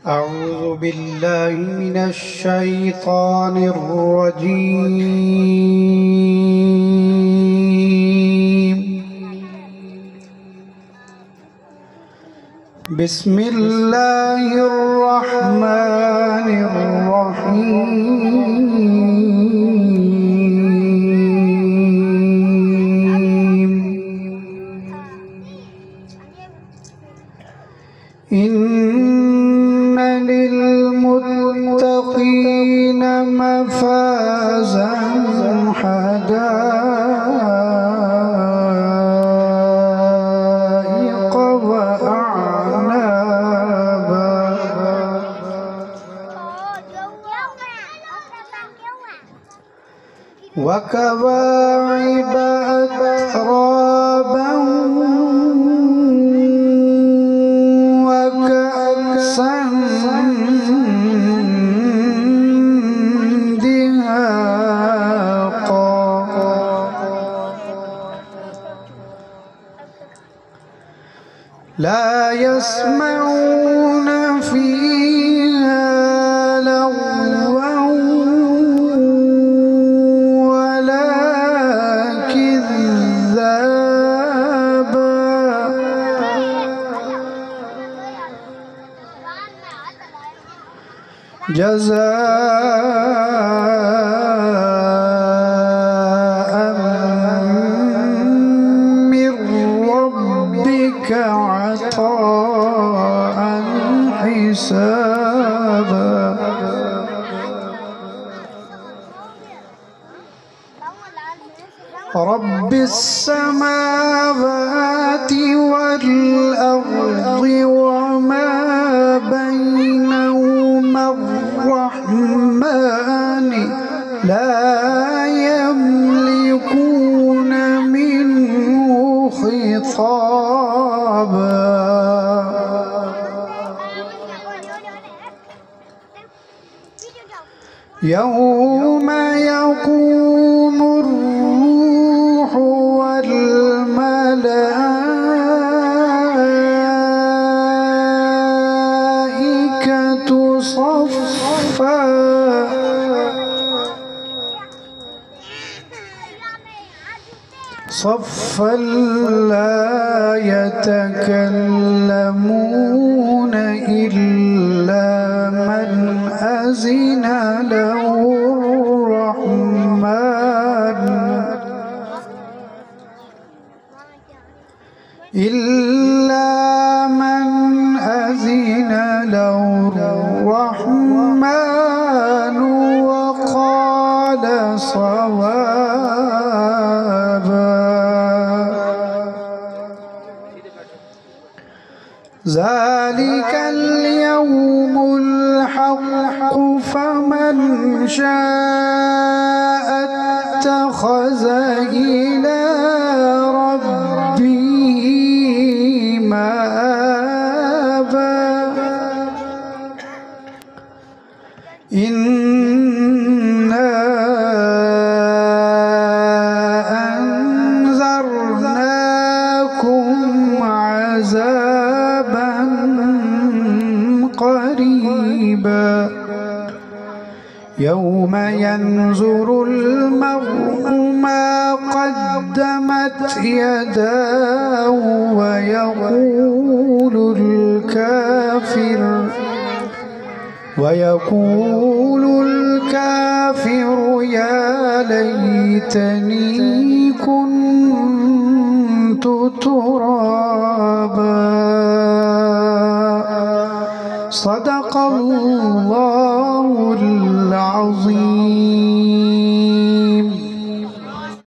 أعوذ بالله من الشيطان الرجيم. بسم الله الرحمن الرحيم. إن للمتقين مفازا حدائق وأعنابا وكواعب أترابا وكأسا دهاقا لا يسمعون فيها لغوا ولا كذابا جزاء من ربك عطاء حسابا رب السماوات والأرض وما بينهما الرحمن لا يملكون منه خطابا يوم يقوم الروح والملائكة صفا صفا لا يتكلمون إلا من أذن له الرحمن إلا من أذن له الرحمن وقال صوابا ذلك اليوم الحق فمن شاء اتخذ إلى ربه مآبا إنا أنذرناكم عذابا قريبا يوم ينظر المرء ما قدمت يداه ويقول الكافر يا ليتني كنت ترابا صدق الله العظيم.